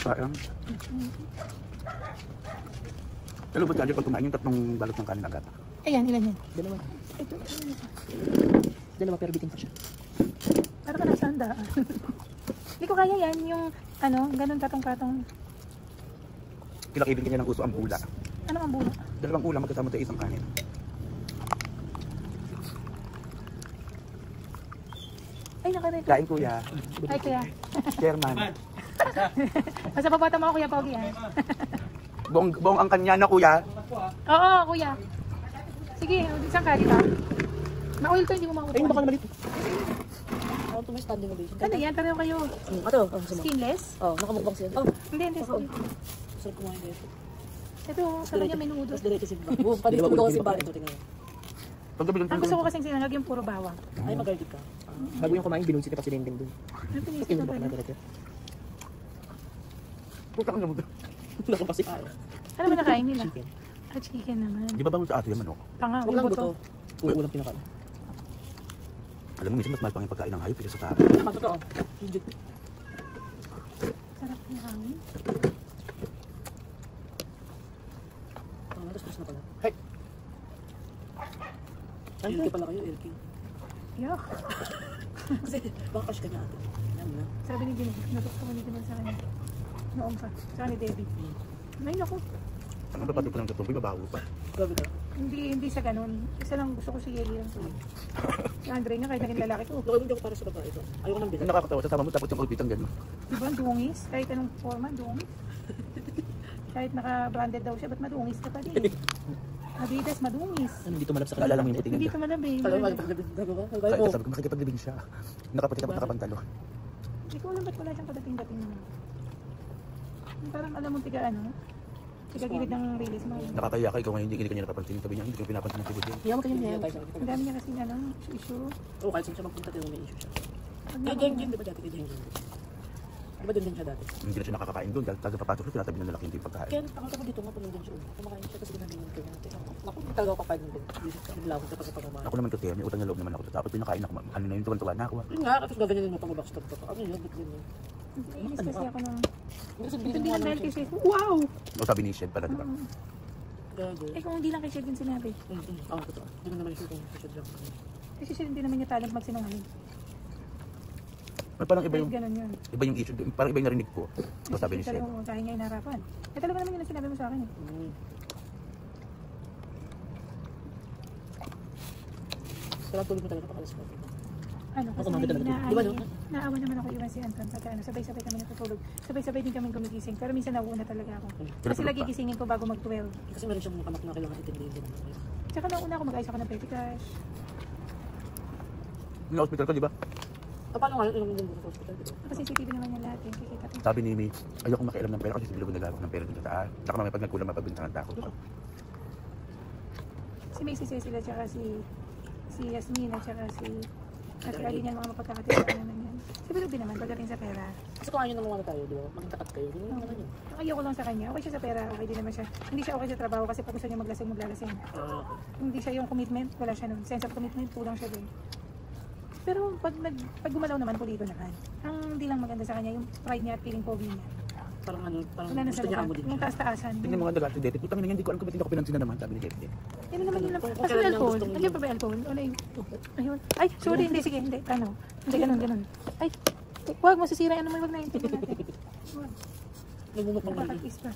Sayang. Pero ba't dali pag kumain yung tatlong balot ng kanin agad? Ayan, ilan yan? Dalawa. Ito. Dalawa pero bitin pa siya. Para ka nasa handaan. Hindi ko kaya yan, yung ano, ganun katong-katong. Kilakibin kanya ng uso ang bula. Ano ang bulo? Dalawang ulam magkasama sa isang kanin. Ay, nakarecord. Kain kuya. Ay, kuya. Chairman. Basta pabata mo ako, Kuya Pogi, ha? Buong ang kanya na kuya. Oo, kuya. Sige, isang ka, di ba? Ma-oil to, hindi mo makuha. Ayun, baka naman dito. Ako ito may standing ovation. Ano yan? Pareho kayo. Ito, sama. Skinless? Oh, nakamukbang siya. Oh, Hindi, hindi. ako. Sarap kumain dito. Ito, sa kanya may nudo. Tapos diretso si Bang. Boom, pa dito ko si Bang. Ito, tingnan mo. Paggabi lang Ang gusto ko kasing sinangag yung puro bawang. Ay, mag-garlic ka. Bago yung kumain, binunsit pa si Dendeng dun. Ano pinisip Ayun, ko baka ba? na diretso. Puta ka naman. Nakapasik. Ano ba nakain nila? Chicken. Ah, chicken naman. Di ba bangon sa ato yung manok? Panga, Huwag lang yung buto. buto. Ulam pinakain. Alam mo, minsan mas mahal pang yung pagkain ng hayop kaysa sa tao. Tama, totoo. Legit. Sarap ng hangin. Tama, tapos na pala. Hey! Ay, LK pala kayo, LK. Yuck. Kasi, baka cash ka niya ate. Yan na. Sabi ni Ginny, natutuwa ni Ginny sa kanya. Noong pa. Sa ni Debbie. Ay, naku. Ang papatid ko lang sa tubig, mabaho pa. Grabe ka. Hindi sa ganun. Isa lang gusto ko si Yeli lang. Si Andre nga, kahit naging lalaki ko. Nakawin ako para sa babae ito. Ayoko nang Ang bigat. nakakatawa, sasama mo tapos yung ulpitang gano'n. Diba, dungis? Kahit anong forma, dungis. Kahit naka-branded daw siya, ba't madungis ka pa din? Adidas, madungis. Ano, dito malap sa Naalala kanila. mo yung puting Hindi niya. ka malabing. Alam mo, gagawa. Kaya sabi ko, makikipagdibing siya. Nakaputi ka nakapantalo. Hindi ko alam ba't wala siyang padating-dating naman. Parang alam mo tiga ano? Tiga gilid ng release mo. Nakakaya ka, ikaw ngayon hindi kanya napapansin. Sabi niya, hindi ko pinapansin ng tibod yun. Hiyaw mo kayo niya. Ang dami niya kasi ano, issue. Oo, kahit saan siya magpunta, pero may issue siya. Pag Kaya Jeng, di ba dati kay Jeng? Di ba doon din siya dati? Hindi na siya nakakakain doon. Dahil talaga papasok siya, tinatabi na lalaki hindi yung pagkain. Kaya ang tagal dito nga, tumingin siya. Kumakain siya kasi ginagawa ko natin. Naku, hindi talaga ako kakain doon. Naglawag siya sa pagmamahal. Ako naman kasi, may utang na loob naman ako. Tapos pinakain ako, ano na yun, tuwan-tuwa na ako. Yun nga, tapos gaganyan mo pang backstab ka pa. Ano yun, ba't ganyan? Inis kasi ako ng... Kasi Hindi binigyan lang mo dahil naman kay siya. Shed. Wow! O sabi ni Shed pala, di ba? Gago. Eh kung hindi lang kay Shed din sinabi. Oo, totoo. Hindi mo naman siya kung siya lang. Kasi Shed hindi naman niya talent magsinungaling. May parang iba Kahit yung, ganun yun. iba yung issue, parang iba yung narinig ko. O sabi ni Shed. Dahil niya inarapan. Eh talaga naman yun ang sinabi mo sa akin eh. Sarap tulog mo talaga pakalas ko. Ano, kasi Ako, mami, may di ba, no? naawa naman ako iwan si Anton pagka ano, sabay-sabay kami natutulog. Sabay-sabay din kami gumigising. Pero minsan nauuna talaga ako. Kasi lagi gisingin ko bago mag-12. Kasi meron siyang mga anak na kailangan itindihin din. Tsaka nauna ako mag-ayos ako ng petty cash. Na-hospital ka, di ba? Paano nga yung din sa hospital dito? Kasi CCTV naman yung lahat yung kikita ko. Sabi ni May, ayokong makialam ng pera kasi sibilo ko nagagawa ng pera dun sa taas. Saka mamaya pag nagkulang mapagbintangan ako. Si Macy Cecilia tsaka si Yasmin at tsaka si Alin yan mga mapagkakatiwala naman yan. Si Bilog din naman pagdating sa pera. Kasi kung ayaw naman tayo, di ba? Magtakat kayo. Hindi naman yun. Ang ayoko lang sa kanya, okay siya sa pera, okay din naman siya. Hindi siya okay sa trabaho kasi pag gusto niya maglasing, maglalasing. Hindi siya yung commitment, wala siya nun. Sense of commitment, kulang siya dun. Pero pag gumalaw naman, pulido naman. Ang hindi lang maganda sa kanya, yung pride niya at feeling pogi niya. Parang ano, parang Wala na sa gusto niya lugar, amo din yung siya. taas-taasan. Tingnan mo nga dati, dati. Putang ina, hindi ko alam kung ba't hindi ako pinansin na naman, sabi ni Jeffy. Yan naman yun lang. Kung Kasi kailan niya alcohol. gustong- Nandiyan pa ba alcohol? Ano yung... Ayun. Ay, sorry, hindi. Sige, hindi. Ano? Hindi, ganun. Ay, huwag mo sisira. Ano mo, huwag na yung tingnan natin. Huwag. Nagmumukbang mali. Magkakakis pa.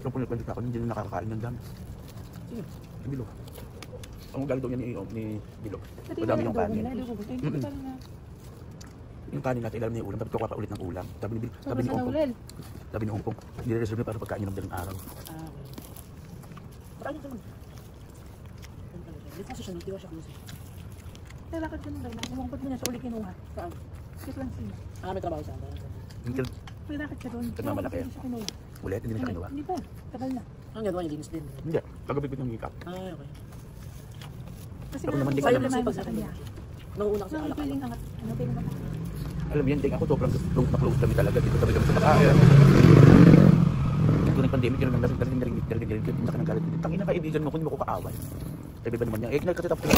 Yung pulit-pulit ako, hindi na nakakakain ng dami. Si Bilog. Ang ugali daw niya ni Bilog. Madami yung kanin. Yung kanin natin, alam niya yung ulam, tapos kukuha pa ulit ng ulam. Sabi ni Ongpong, nire-reserve niya para pagkain niya ng dalang araw. Ah, okay. Parang ito naman. Hindi kasi siya, hindi ko siya kumusip. Lalakad ka nung lang. Umangkot mo na sa uli kinuha. Saan? Sit lang siya. Ah, may trabaho siya. Yung May lakad ka doon. Nagmamalaki. Siya kinuha. ulit, hindi na siya kinuha. Hindi pa. Tagal na. Ang gagawa niya, linis din. Hindi, kagabi ko ng hikap. Ah, okay. Kasi Ako naman, di ko ayaw alam. naman sa kanya. Nauuna kasi Ang alak. feeling angat. Ano feeling angat? Alam mo yan, ting ako sobrang close na close kami talaga. Dito kami sa makain. Ito ng pandemic, yun ang narinig, hindi ka nagalit. Tangin na kaibigan mo, kung hindi mo ko kaaway. Sabi ba naman niya, kasi tapos ko.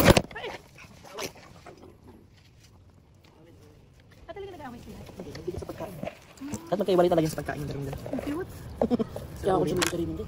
Ah, talaga nag-away sila? Hindi, nabigit sa pagkain. At magkaiwalay talaga sa pagkain yung dalawa. Ang cute. Kaya ako siya hindi ka rin hindi.